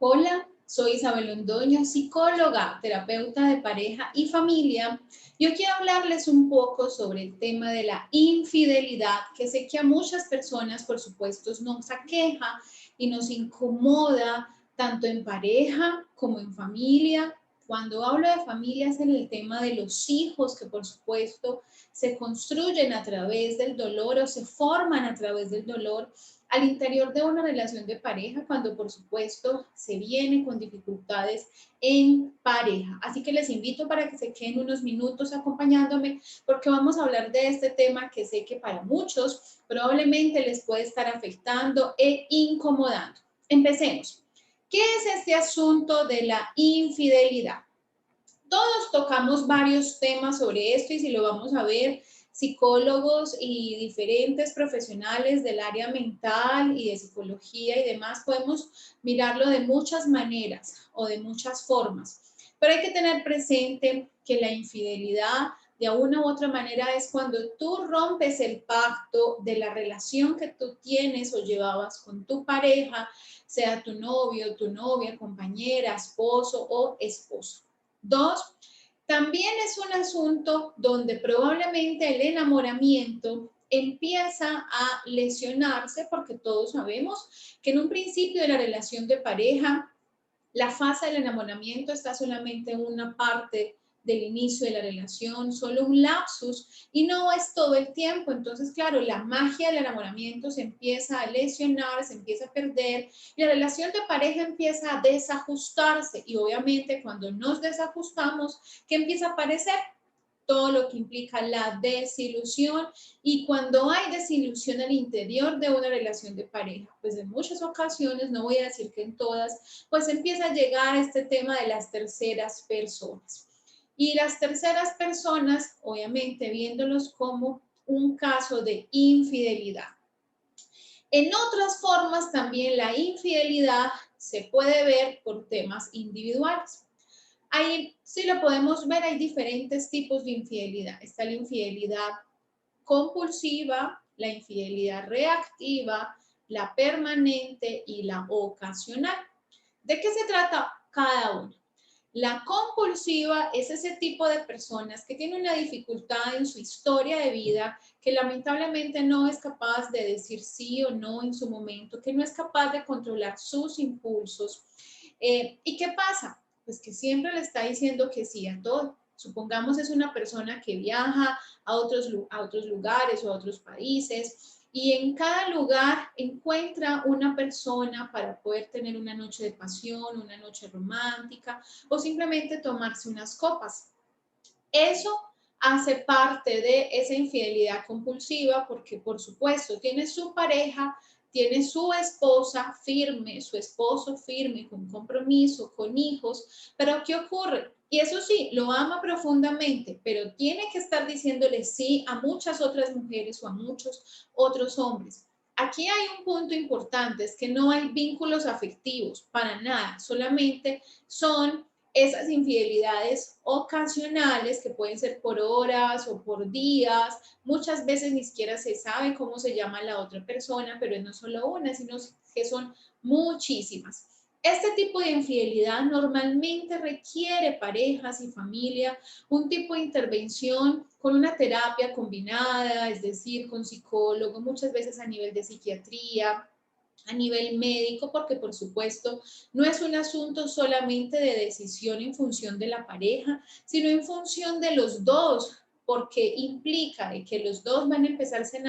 Hola, soy Isabel Londoño, psicóloga, terapeuta de pareja y familia. Yo quiero hablarles un poco sobre el tema de la infidelidad, que sé que a muchas personas, por supuesto, nos aqueja y nos incomoda tanto en pareja como en familia. Cuando hablo de familia es en el tema de los hijos que, por supuesto, se construyen a través del dolor o se forman a través del dolor al interior de una relación de pareja cuando por supuesto se viene con dificultades en pareja. Así que les invito para que se queden unos minutos acompañándome porque vamos a hablar de este tema que sé que para muchos probablemente les puede estar afectando e incomodando. Empecemos. ¿Qué es este asunto de la infidelidad? Todos tocamos varios temas sobre esto y si lo vamos a ver, psicólogos y diferentes profesionales del área mental y de psicología y demás, podemos mirarlo de muchas maneras o de muchas formas. Pero hay que tener presente que la infidelidad de una u otra manera es cuando tú rompes el pacto de la relación que tú tienes o llevabas con tu pareja, sea tu novio, tu novia, compañera, esposo o esposa. Dos, también es un asunto donde probablemente el enamoramiento empieza a lesionarse porque todos sabemos que en un principio de la relación de pareja la fase del enamoramiento está solamente en una parte del inicio de la relación, solo un lapsus y no es todo el tiempo. Entonces, claro, la magia del enamoramiento se empieza a lesionar, se empieza a perder y la relación de pareja empieza a desajustarse y obviamente cuando nos desajustamos, ¿qué empieza a aparecer? Todo lo que implica la desilusión y cuando hay desilusión al interior de una relación de pareja, pues en muchas ocasiones, no voy a decir que en todas, pues empieza a llegar este tema de las terceras personas. Y las terceras personas, obviamente, viéndolos como un caso de infidelidad. En otras formas también la infidelidad se puede ver por temas individuales. Ahí sí lo podemos ver, hay diferentes tipos de infidelidad. Está la infidelidad compulsiva, la infidelidad reactiva, la permanente y la ocasional. ¿De qué se trata cada uno? La compulsiva es ese tipo de personas que tiene una dificultad en su historia de vida, que lamentablemente no es capaz de decir sí o no en su momento, que no es capaz de controlar sus impulsos. ¿Y qué pasa? Pues que siempre le está diciendo que sí a todo. Supongamos es una persona que viaja a otros lugares o a otros países y en cada lugar encuentra una persona para poder tener una noche de pasión, una noche romántica o simplemente tomarse unas copas. Eso hace parte de esa infidelidad compulsiva porque, por supuesto, tiene su pareja, tiene su esposa firme, su esposo firme, con compromiso, con hijos, pero ¿qué ocurre? Y eso sí, lo ama profundamente, pero tiene que estar diciéndole sí a muchas otras mujeres o a muchos otros hombres. Aquí hay un punto importante, es que no hay vínculos afectivos para nada, solamente son esas infidelidades ocasionales que pueden ser por horas o por días, muchas veces ni siquiera se sabe cómo se llama la otra persona, pero no solo una, sino que son muchísimas. Este tipo de infidelidad normalmente requiere parejas y familia un tipo de intervención con una terapia combinada, es decir, con psicólogo, muchas veces a nivel de psiquiatría, a nivel médico, porque por supuesto no es un asunto solamente de decisión en función de la pareja, sino en función de los dos, porque implica que los dos van a empezarse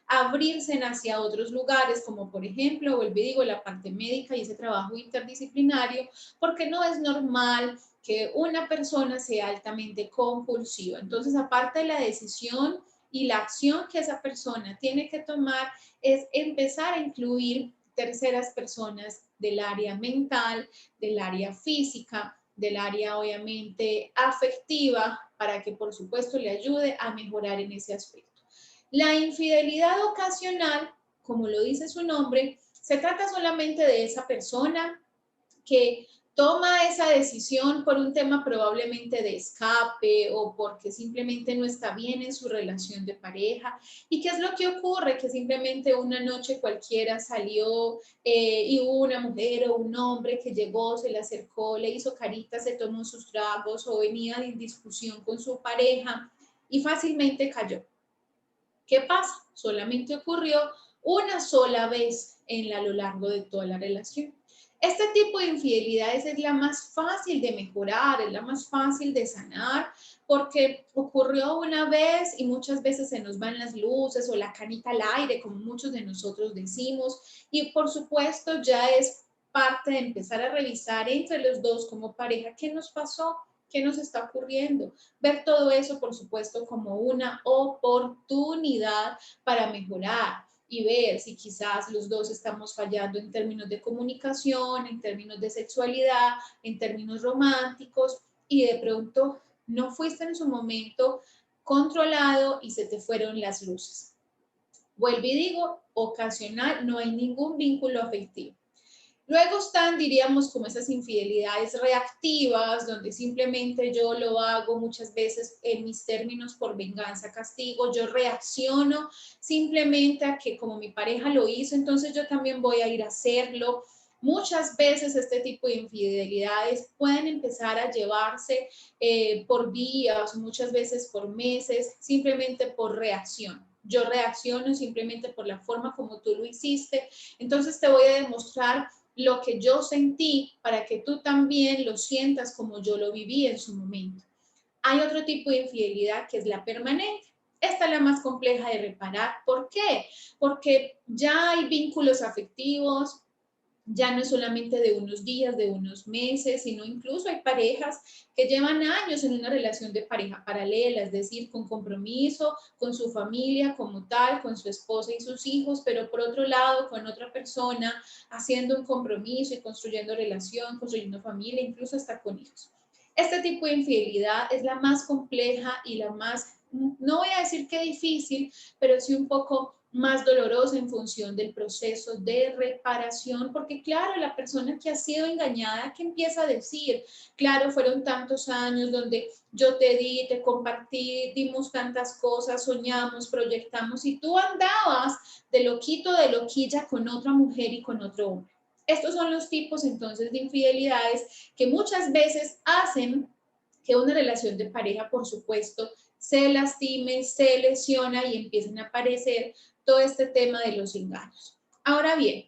a abrirse hacia otros lugares, como por ejemplo, vuelvo y digo, la parte médica y ese trabajo interdisciplinario, porque no es normal que una persona sea altamente compulsiva. Entonces, aparte de la decisión y la acción que esa persona tiene que tomar, es empezar a incluir terceras personas del área mental, del área física, del área obviamente afectiva, para que por supuesto le ayude a mejorar en ese aspecto. La infidelidad ocasional, como lo dice su nombre, se trata solamente de esa persona que toma esa decisión por un tema probablemente de escape o porque simplemente no está bien en su relación de pareja. ¿Y qué es lo que ocurre? Que simplemente una noche cualquiera salió y hubo una mujer o un hombre que llegó, se le acercó, le hizo caritas, se tomó sus tragos o venía en discusión con su pareja y fácilmente cayó. ¿Qué pasa? Solamente ocurrió una sola vez a lo largo de toda la relación. Este tipo de infidelidades es la más fácil de mejorar, es la más fácil de sanar, porque ocurrió una vez y muchas veces se nos van las luces o la canita al aire, como muchos de nosotros decimos, y por supuesto ya es parte de empezar a revisar entre los dos como pareja qué nos pasó, qué nos está ocurriendo. Ver todo eso, por supuesto, como una oportunidad para mejorar y ver si quizás los dos estamos fallando en términos de comunicación, en términos de sexualidad, en términos románticos y de pronto no fuiste en su momento controlado y se te fueron las luces. Vuelvo y digo, ocasional, no hay ningún vínculo afectivo. Luego están, diríamos, como esas infidelidades reactivas, donde simplemente yo lo hago muchas veces en mis términos por venganza, castigo, yo reacciono simplemente a que como mi pareja lo hizo, entonces yo también voy a ir a hacerlo. Muchas veces este tipo de infidelidades pueden empezar a llevarse por días, muchas veces por meses, simplemente por reacción. Yo reacciono simplemente por la forma como tú lo hiciste, entonces te voy a demostrar lo que yo sentí para que tú también lo sientas como yo lo viví en su momento. Hay otro tipo de infidelidad que es la permanente. Esta es la más compleja de reparar. ¿Por qué? Porque ya hay vínculos afectivos, ya no es solamente de unos días, de unos meses, sino incluso hay parejas que llevan años en una relación de pareja paralela, es decir, con compromiso, con su familia como tal, con su esposa y sus hijos, pero por otro lado, con otra persona, haciendo un compromiso y construyendo relación, construyendo familia, incluso hasta con hijos. Este tipo de infidelidad es la más compleja y la más, no voy a decir que difícil, pero sí un poco más dolorosa en función del proceso de reparación, porque claro, la persona que ha sido engañada, que empieza a decir, claro, fueron tantos años donde yo te di, te compartí, dimos tantas cosas, soñamos, proyectamos, y tú andabas de loquito, de loquilla con otra mujer y con otro hombre. Estos son los tipos entonces de infidelidades que muchas veces hacen que una relación de pareja, por supuesto, se lastime, se lesiona y empiezan a aparecer todo este tema de los engaños. Ahora bien,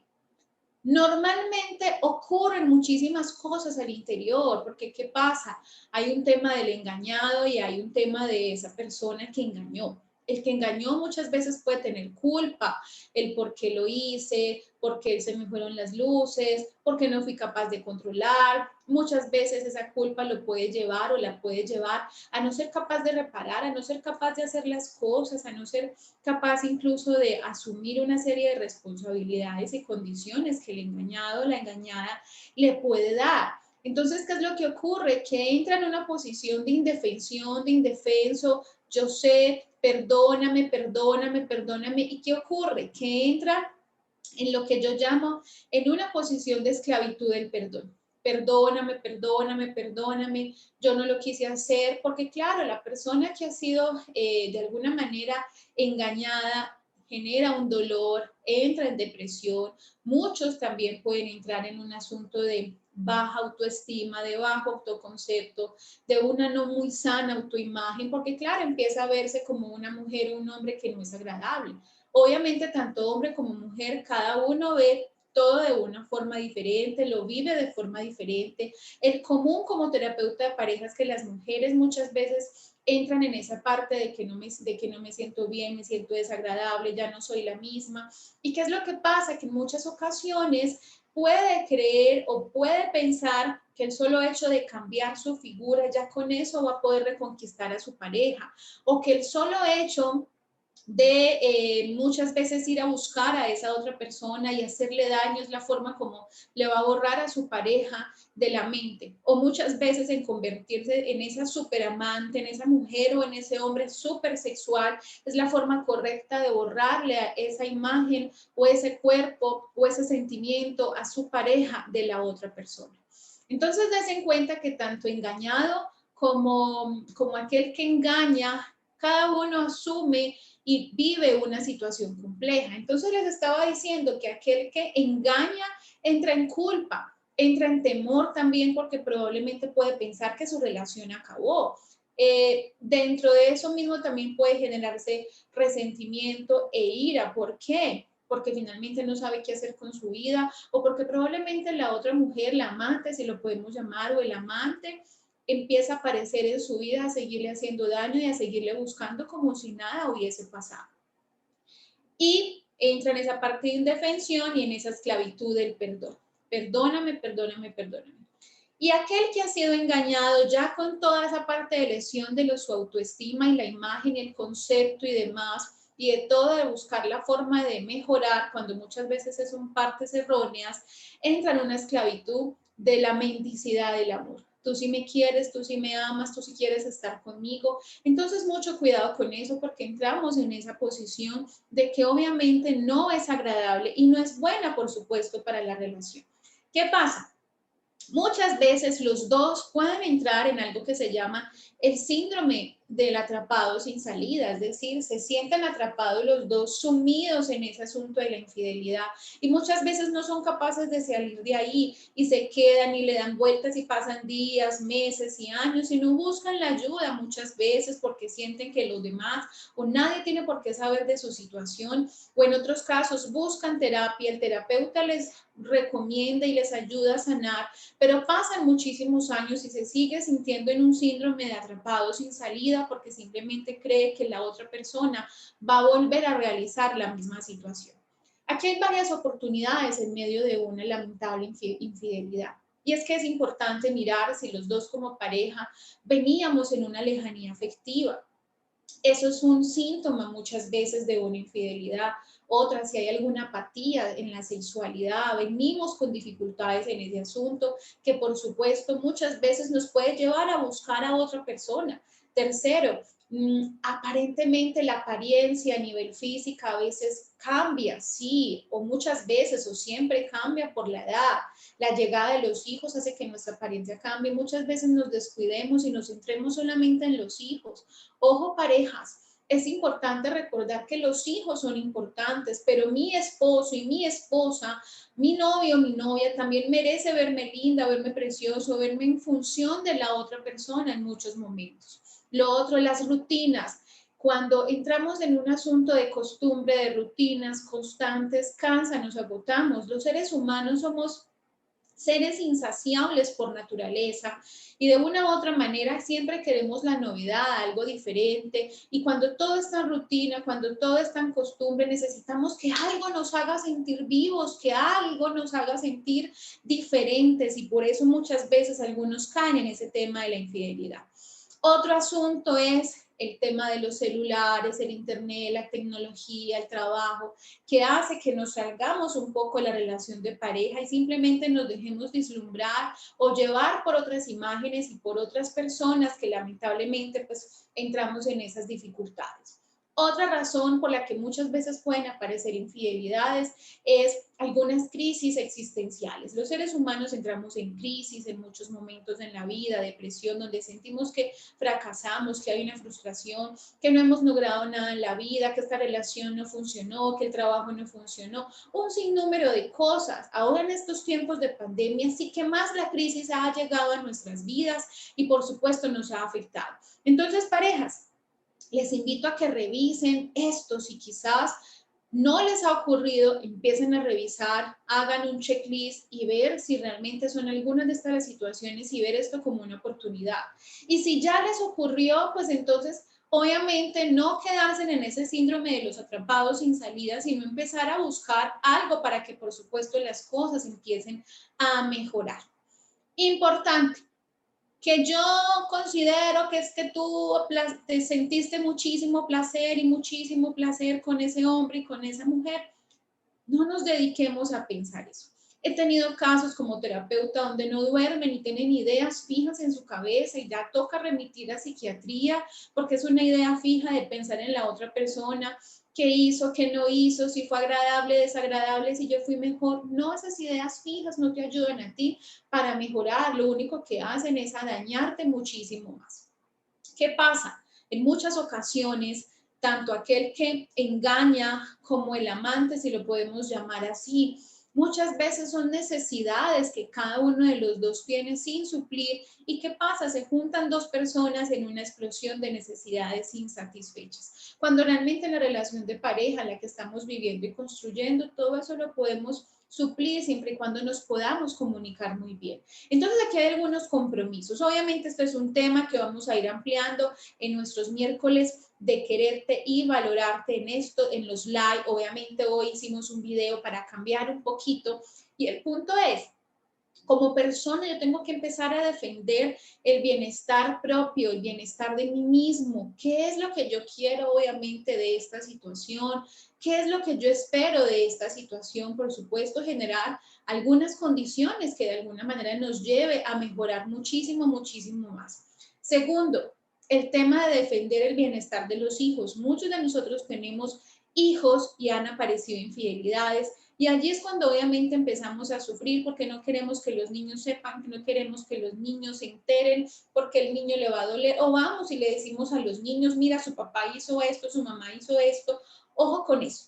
normalmente ocurren muchísimas cosas al interior, porque ¿qué pasa? Hay un tema del engañado y hay un tema de esa persona que engañó. El que engañó muchas veces puede tener culpa, el por qué lo hice, por qué se me fueron las luces, por qué no fui capaz de controlar. Muchas veces esa culpa lo puede llevar o la puede llevar a no ser capaz de reparar, a no ser capaz de hacer las cosas, a no ser capaz incluso de asumir una serie de responsabilidades y condiciones que el engañado o la engañada le puede dar. Entonces, ¿qué es lo que ocurre? Que entra en una posición de indefensión, de indefenso, yo sé, perdóname, perdóname, perdóname. ¿Y qué ocurre? Que entra en lo que yo llamo en una posición de esclavitud del perdón. Perdóname, perdóname, perdóname, yo no lo quise hacer, porque claro, la persona que ha sido de alguna manera engañada genera un dolor, entra en depresión, muchos también pueden entrar en un asunto de baja autoestima, de bajo autoconcepto, de una no muy sana autoimagen, porque claro, empieza a verse como una mujer o un hombre que no es agradable. Obviamente, tanto hombre como mujer, cada uno ve todo de una forma diferente, lo vive de forma diferente. El común como terapeuta de parejas que las mujeres muchas veces entran en esa parte de que no me siento bien, me siento desagradable, ya no soy la misma. ¿Y qué es lo que pasa? Que en muchas ocasiones puede creer o puede pensar que el solo hecho de cambiar su figura, ya con eso va a poder reconquistar a su pareja, o que el solo hecho de muchas veces ir a buscar a esa otra persona y hacerle daño es la forma como le va a borrar a su pareja de la mente, o muchas veces en convertirse en esa superamante, en esa mujer o en ese hombre súper sexual, es la forma correcta de borrarle a esa imagen o ese cuerpo o ese sentimiento a su pareja de la otra persona. Entonces, des en cuenta que tanto engañado como aquel que engaña, cada uno asume y vive una situación compleja. Entonces, les estaba diciendo que aquel que engaña entra en culpa, entra en temor también porque probablemente puede pensar que su relación acabó. Dentro de eso mismo también puede generarse resentimiento e ira. ¿Por qué? Porque finalmente no sabe qué hacer con su vida o porque probablemente la otra mujer, la amante, si lo podemos llamar, o el amante, empieza a aparecer en su vida, a seguirle haciendo daño y a seguirle buscando como si nada hubiese pasado. Y entra en esa parte de indefensión y en esa esclavitud del perdón. Perdóname, perdóname, perdóname. Y aquel que ha sido engañado ya con toda esa parte de lesión de su autoestima y la imagen y el concepto y demás, y de todo de buscar la forma de mejorar, cuando muchas veces son partes erróneas, entra en una esclavitud de la mendicidad del amor. Tú sí me quieres, tú sí me amas, tú sí quieres estar conmigo. Entonces, mucho cuidado con eso porque entramos en esa posición de que obviamente no es agradable y no es buena, por supuesto, para la relación. ¿Qué pasa? Muchas veces los dos pueden entrar en algo que se llama el síndrome del atrapado sin salida, es decir, se sienten atrapados los dos sumidos en ese asunto de la infidelidad y muchas veces no son capaces de salir de ahí y se quedan y le dan vueltas y pasan días, meses y años y no buscan la ayuda muchas veces porque sienten que los demás o nadie tiene por qué saber de su situación o en otros casos buscan terapia, el terapeuta les recomienda y les ayuda a sanar, pero pasan muchísimos años y se sigue sintiendo en un síndrome de atrapado sin salida porque simplemente cree que la otra persona va a volver a realizar la misma situación. Aquí hay varias oportunidades en medio de una lamentable infidelidad. Y es que es importante mirar si los dos como pareja veníamos en una lejanía afectiva. Eso es un síntoma muchas veces de una infidelidad. Otra, si hay alguna apatía en la sexualidad, venimos con dificultades en ese asunto, que por supuesto muchas veces nos puede llevar a buscar a otra persona. Tercero, aparentemente la apariencia a nivel física a veces cambia, sí, o muchas veces o siempre cambia por la edad. La llegada de los hijos hace que nuestra apariencia cambie. Muchas veces nos descuidemos y nos centremos solamente en los hijos. Ojo, parejas, es importante recordar que los hijos son importantes, pero mi esposo y mi esposa, mi novio, mi novia también merece verme linda, verme precioso, verme en función de la otra persona en muchos momentos. Lo otro, las rutinas. Cuando entramos en un asunto de costumbre, de rutinas constantes, cansa, nos agotamos. Los seres humanos somos seres insaciables por naturaleza y de una u otra manera siempre queremos la novedad, algo diferente y cuando todo está en rutina, cuando todo está en costumbre, necesitamos que algo nos haga sentir vivos, que algo nos haga sentir diferentes y por eso muchas veces algunos caen en ese tema de la infidelidad. Otro asunto es el tema de los celulares, el internet, la tecnología, el trabajo, que hace que nos salgamos un poco de la relación de pareja y simplemente nos dejemos vislumbrar o llevar por otras imágenes y por otras personas que lamentablemente pues entramos en esas dificultades. Otra razón por la que muchas veces pueden aparecer infidelidades es algunas crisis existenciales. Los seres humanos entramos en crisis en muchos momentos en la vida, depresión, donde sentimos que fracasamos, que hay una frustración, que no hemos logrado nada en la vida, que esta relación no funcionó, que el trabajo no funcionó, un sinnúmero de cosas. Ahora en estos tiempos de pandemia sí que más la crisis ha llegado a nuestras vidas y por supuesto nos ha afectado. Entonces, parejas, les invito a que revisen esto, si quizás no les ha ocurrido, empiecen a revisar, hagan un checklist y ver si realmente son algunas de estas situaciones y ver esto como una oportunidad. Y si ya les ocurrió, pues entonces obviamente no quedarse en ese síndrome de los atrapados sin salida, sino empezar a buscar algo para que por supuesto las cosas empiecen a mejorar. Importante, que yo considero que es que tú te sentiste muchísimo placer y muchísimo placer con ese hombre y con esa mujer, no nos dediquemos a pensar eso. He tenido casos como terapeuta donde no duermen y tienen ideas fijas en su cabeza y ya toca remitir a psiquiatría porque es una idea fija de pensar en la otra persona qué hizo, qué no hizo, si fue agradable, desagradable, si yo fui mejor. No, esas ideas fijas no te ayudan a ti para mejorar, lo único que hacen es a dañarte muchísimo más. ¿Qué pasa? En muchas ocasiones, tanto aquel que engaña como el amante, si lo podemos llamar así, muchas veces son necesidades que cada uno de los dos tiene sin suplir. ¿Y qué pasa? Se juntan dos personas en una explosión de necesidades insatisfechas. Cuando realmente la relación de pareja, la que estamos viviendo y construyendo, todo eso lo podemos suplir siempre y cuando nos podamos comunicar muy bien. Entonces aquí hay algunos compromisos. Obviamente esto es un tema que vamos a ir ampliando en nuestros miércoles de quererte y valorarte en esto, en los live. Obviamente hoy hicimos un video para cambiar un poquito y el punto es, como persona yo tengo que empezar a defender el bienestar propio, el bienestar de mí mismo. ¿Qué es lo que yo quiero obviamente de esta situación? ¿Qué es lo que yo espero de esta situación? Por supuesto, generar algunas condiciones que de alguna manera nos lleve a mejorar muchísimo, muchísimo más. Segundo, el tema de defender el bienestar de los hijos. Muchos de nosotros tenemos hijos y han aparecido infidelidades y allí es cuando obviamente empezamos a sufrir porque no queremos que los niños sepan, que no queremos que los niños se enteren porque el niño le va a doler. O vamos y le decimos a los niños, mira, su papá hizo esto, su mamá hizo esto. Ojo con eso.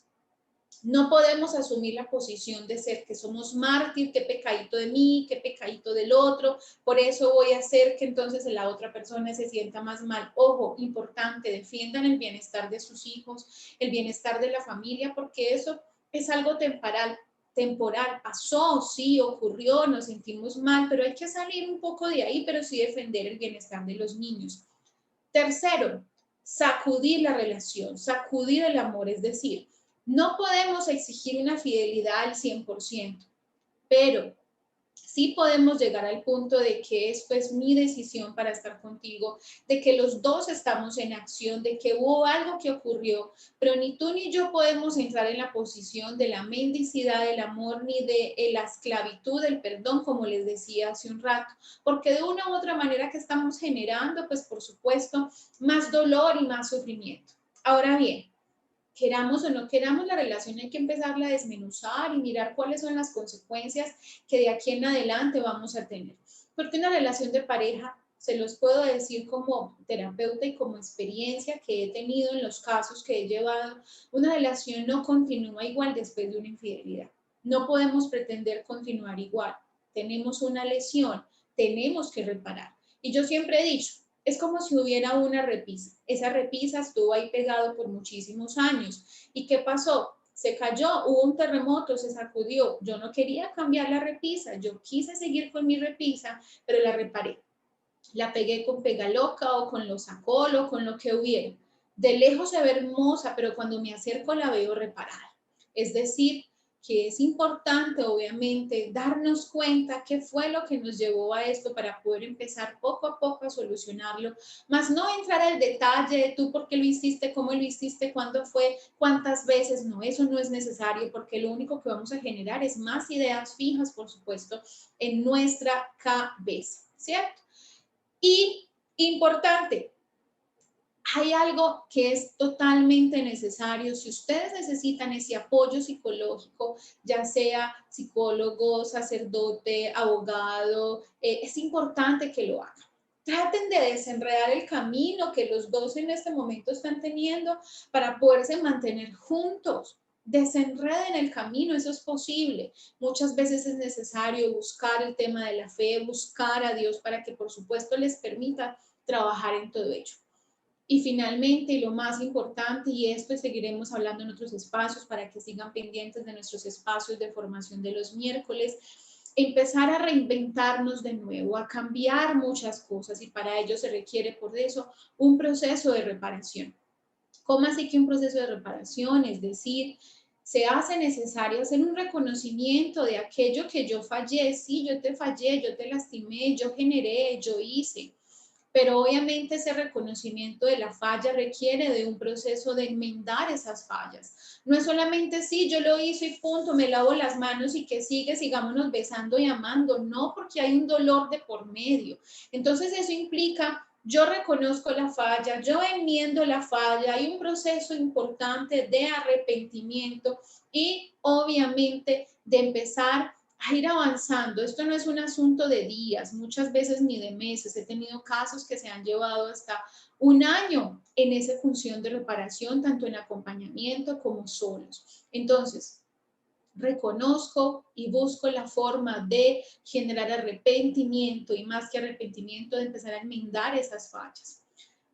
No podemos asumir la posición de ser que somos mártir, qué pecadito de mí, qué pecadito del otro, por eso voy a hacer que entonces la otra persona se sienta más mal. Ojo, importante, defiendan el bienestar de sus hijos, el bienestar de la familia, porque eso es algo temporal, pasó, sí, ocurrió, nos sentimos mal, pero hay que salir un poco de ahí, pero sí defender el bienestar de los niños. Tercero, sacudir la relación, sacudir el amor, es decir, no podemos exigir una fidelidad al 100%, pero sí podemos llegar al punto de que esto es mi decisión para estar contigo, de que los dos estamos en acción, de que hubo algo que ocurrió, pero ni tú ni yo podemos entrar en la posición de la mendicidad del amor ni de la esclavitud del perdón, como les decía hace un rato, porque de una u otra manera que estamos generando, pues por supuesto, más dolor y más sufrimiento. Ahora bien, queramos o no queramos, la relación hay que empezarla a desmenuzar y mirar cuáles son las consecuencias que de aquí en adelante vamos a tener. Porque una relación de pareja, se los puedo decir como terapeuta y como experiencia que he tenido en los casos que he llevado, una relación no continúa igual después de una infidelidad. No podemos pretender continuar igual. Tenemos una lesión, tenemos que reparar. Y yo siempre he dicho, es como si hubiera una repisa. Esa repisa estuvo ahí pegado por muchísimos años. ¿Y qué pasó? Se cayó, hubo un terremoto, se sacudió. Yo no quería cambiar la repisa, yo quise seguir con mi repisa, pero la reparé. La pegué con pega loca o con los sacol o con lo que hubiera. De lejos se ve hermosa, pero cuando me acerco la veo reparada. Es decir, que es importante, obviamente, darnos cuenta qué fue lo que nos llevó a esto para poder empezar poco a poco a solucionarlo, más no entrar al detalle de tú por qué lo hiciste, cómo lo hiciste, cuándo fue, cuántas veces, no, eso no es necesario porque lo único que vamos a generar es más ideas fijas, por supuesto, en nuestra cabeza, ¿cierto? Y importante, hay algo que es totalmente necesario. Si ustedes necesitan ese apoyo psicológico, ya sea psicólogo, sacerdote, abogado, es importante que lo hagan. Traten de desenredar el camino que los dos en este momento están teniendo para poderse mantener juntos. Desenreden el camino, eso es posible. Muchas veces es necesario buscar el tema de la fe, buscar a Dios para que por supuesto les permita trabajar en todo ello. Y finalmente, y lo más importante, y esto seguiremos hablando en otros espacios para que sigan pendientes de nuestros espacios de formación de los miércoles, empezar a reinventarnos de nuevo, a cambiar muchas cosas y para ello se requiere por eso un proceso de reparación. ¿Cómo así que un proceso de reparación? Es decir, se hace necesario hacer un reconocimiento de aquello que yo fallé, sí, yo te fallé, yo te lastimé, yo generé, yo hice, pero obviamente ese reconocimiento de la falla requiere de un proceso de enmendar esas fallas. No es solamente sí, yo lo hice y punto, me lavo las manos y que sigue, sigámonos besando y amando, no, porque hay un dolor de por medio. Entonces eso implica yo reconozco la falla, yo enmiendo la falla, hay un proceso importante de arrepentimiento y obviamente de empezar a ir avanzando. Esto no es un asunto de días, muchas veces ni de meses. He tenido casos que se han llevado hasta un año en esa función de reparación, tanto en acompañamiento como solos. Entonces, reconozco y busco la forma de generar arrepentimiento y más que arrepentimiento, de empezar a enmendar esas fallas.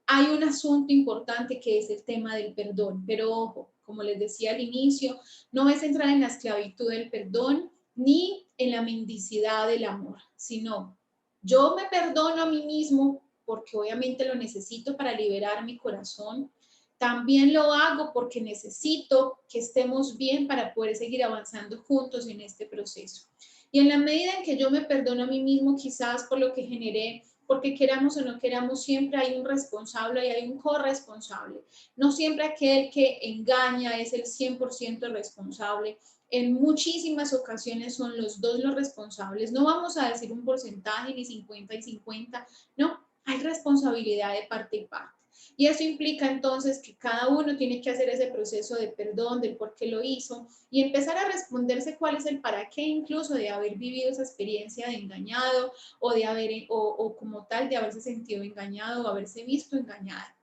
Hay un asunto importante que es el tema del perdón, pero ojo, como les decía al inicio, no es entrar en la esclavitud del perdón ni en la mendicidad del amor, sino yo me perdono a mí mismo porque obviamente lo necesito para liberar mi corazón. También lo hago porque necesito que estemos bien para poder seguir avanzando juntos en este proceso. Y en la medida en que yo me perdono a mí mismo, quizás por lo que generé, porque queramos o no queramos, siempre hay un responsable y hay un corresponsable. No siempre aquel que engaña es el 100% responsable. En muchísimas ocasiones son los dos los responsables. No vamos a decir un porcentaje ni 50 y 50, no, hay responsabilidad de parte y parte. Y eso implica entonces que cada uno tiene que hacer ese proceso de perdón, del por qué lo hizo y empezar a responderse cuál es el para qué incluso de haber vivido esa experiencia de engañado o de haber, o como tal, de haberse sentido engañado o haberse visto engañada.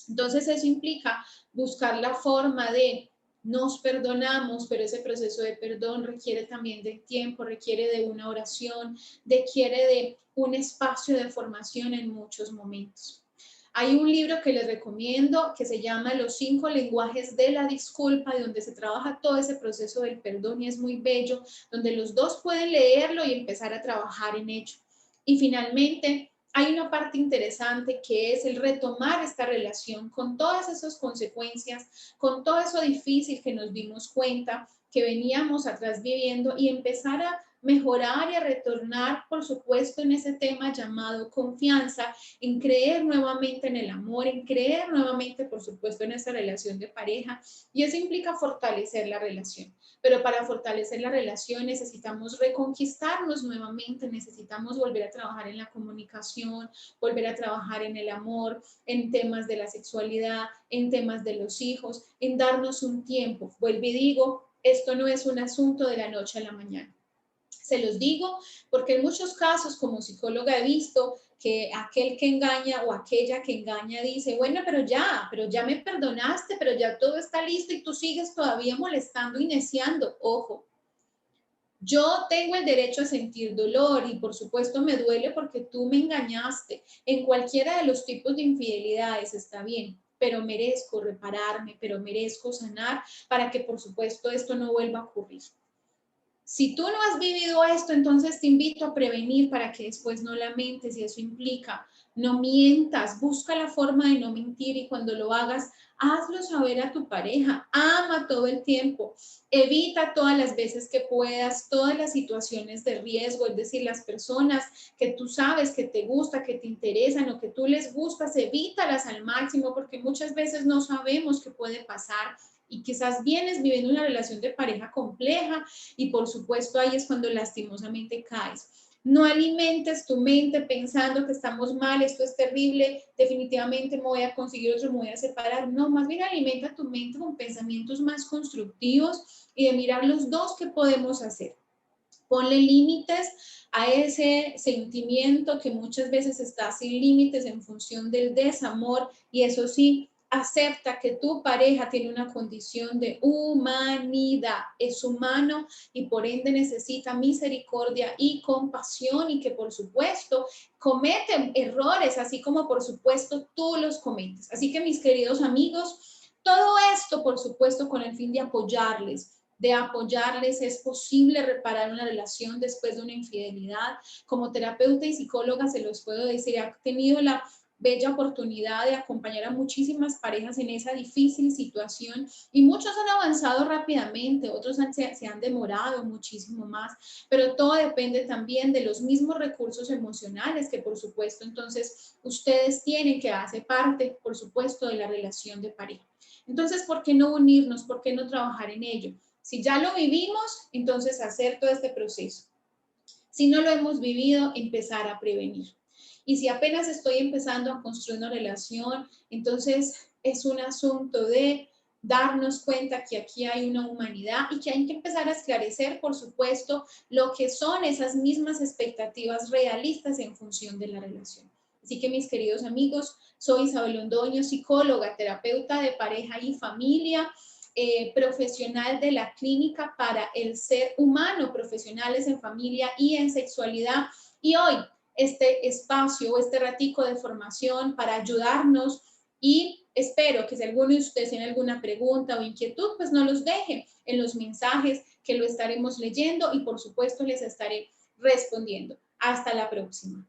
Entonces eso implica buscar la forma de nos perdonamos, pero ese proceso de perdón requiere también de tiempo, requiere de una oración, requiere de un espacio de formación en muchos momentos. Hay un libro que les recomiendo que se llama Los 5 lenguajes de la disculpa, donde se trabaja todo ese proceso del perdón y es muy bello, donde los dos pueden leerlo y empezar a trabajar en ello. Y finalmente, hay una parte interesante que es el retomar esta relación con todas esas consecuencias, con todo eso difícil que nos dimos cuenta que veníamos atrás viviendo y empezar a mejorar y a retornar, por supuesto, en ese tema llamado confianza, en creer nuevamente en el amor, en creer nuevamente, por supuesto, en esa relación de pareja. Y eso implica fortalecer la relación. Pero para fortalecer la relación necesitamos reconquistarnos nuevamente, necesitamos volver a trabajar en la comunicación, volver a trabajar en el amor, en temas de la sexualidad, en temas de los hijos, en darnos un tiempo. Vuelvo y digo, esto no es un asunto de la noche a la mañana. Se los digo porque en muchos casos como psicóloga he visto que aquel que engaña o aquella que engaña dice, bueno, pero ya me perdonaste, pero ya todo está listo y tú sigues todavía molestando y neciando. Ojo, yo tengo el derecho a sentir dolor y por supuesto me duele porque tú me engañaste. En cualquiera de los tipos de infidelidades está bien, pero merezco repararme, pero merezco sanar para que por supuesto esto no vuelva a ocurrir. Si tú no has vivido esto, entonces te invito a prevenir para que después no lamentes y eso implica no mientas, busca la forma de no mentir y cuando lo hagas, hazlo saber a tu pareja, ama todo el tiempo, evita todas las veces que puedas, todas las situaciones de riesgo, es decir, las personas que tú sabes que te gusta, que te interesan o que tú les gustas, evítalas al máximo porque muchas veces no sabemos qué puede pasar y quizás vienes viviendo una relación de pareja compleja y por supuesto ahí es cuando lastimosamente caes. No alimentes tu mente pensando que estamos mal, esto es terrible, definitivamente me voy a conseguir otro, me voy a separar. No, más bien alimenta tu mente con pensamientos más constructivos y de mirar los dos que podemos hacer. Ponle límites a ese sentimiento que muchas veces está sin límites en función del desamor y eso sí, acepta que tu pareja tiene una condición de humanidad, es humano y por ende necesita misericordia y compasión y que por supuesto cometen errores, así como por supuesto tú los cometes. Así que mis queridos amigos, todo esto por supuesto con el fin de apoyarles, es posible reparar una relación después de una infidelidad. Como terapeuta y psicóloga se los puedo decir, he tenido la bella oportunidad de acompañar a muchísimas parejas en esa difícil situación y muchos han avanzado rápidamente, otros se han demorado muchísimo más, pero todo depende también de los mismos recursos emocionales que por supuesto entonces ustedes tienen que hacer parte, por supuesto, de la relación de pareja. Entonces, ¿por qué no unirnos? ¿Por qué no trabajar en ello? Si ya lo vivimos, entonces hacer todo este proceso. Si no lo hemos vivido, empezar a prevenir. Y si apenas estoy empezando a construir una relación, entonces es un asunto de darnos cuenta que aquí hay una humanidad y que hay que empezar a esclarecer, por supuesto, lo que son esas mismas expectativas realistas en función de la relación. Así que, mis queridos amigos, soy Isabel Londoño, psicóloga, terapeuta de pareja y familia, profesional de la clínica para el ser humano, profesionales en familia y en sexualidad. Y hoy este espacio, este ratico de formación para ayudarnos, y espero que si alguno de ustedes tiene alguna pregunta o inquietud, pues no los deje en los mensajes, que lo estaremos leyendo y por supuesto les estaré respondiendo. Hasta la próxima.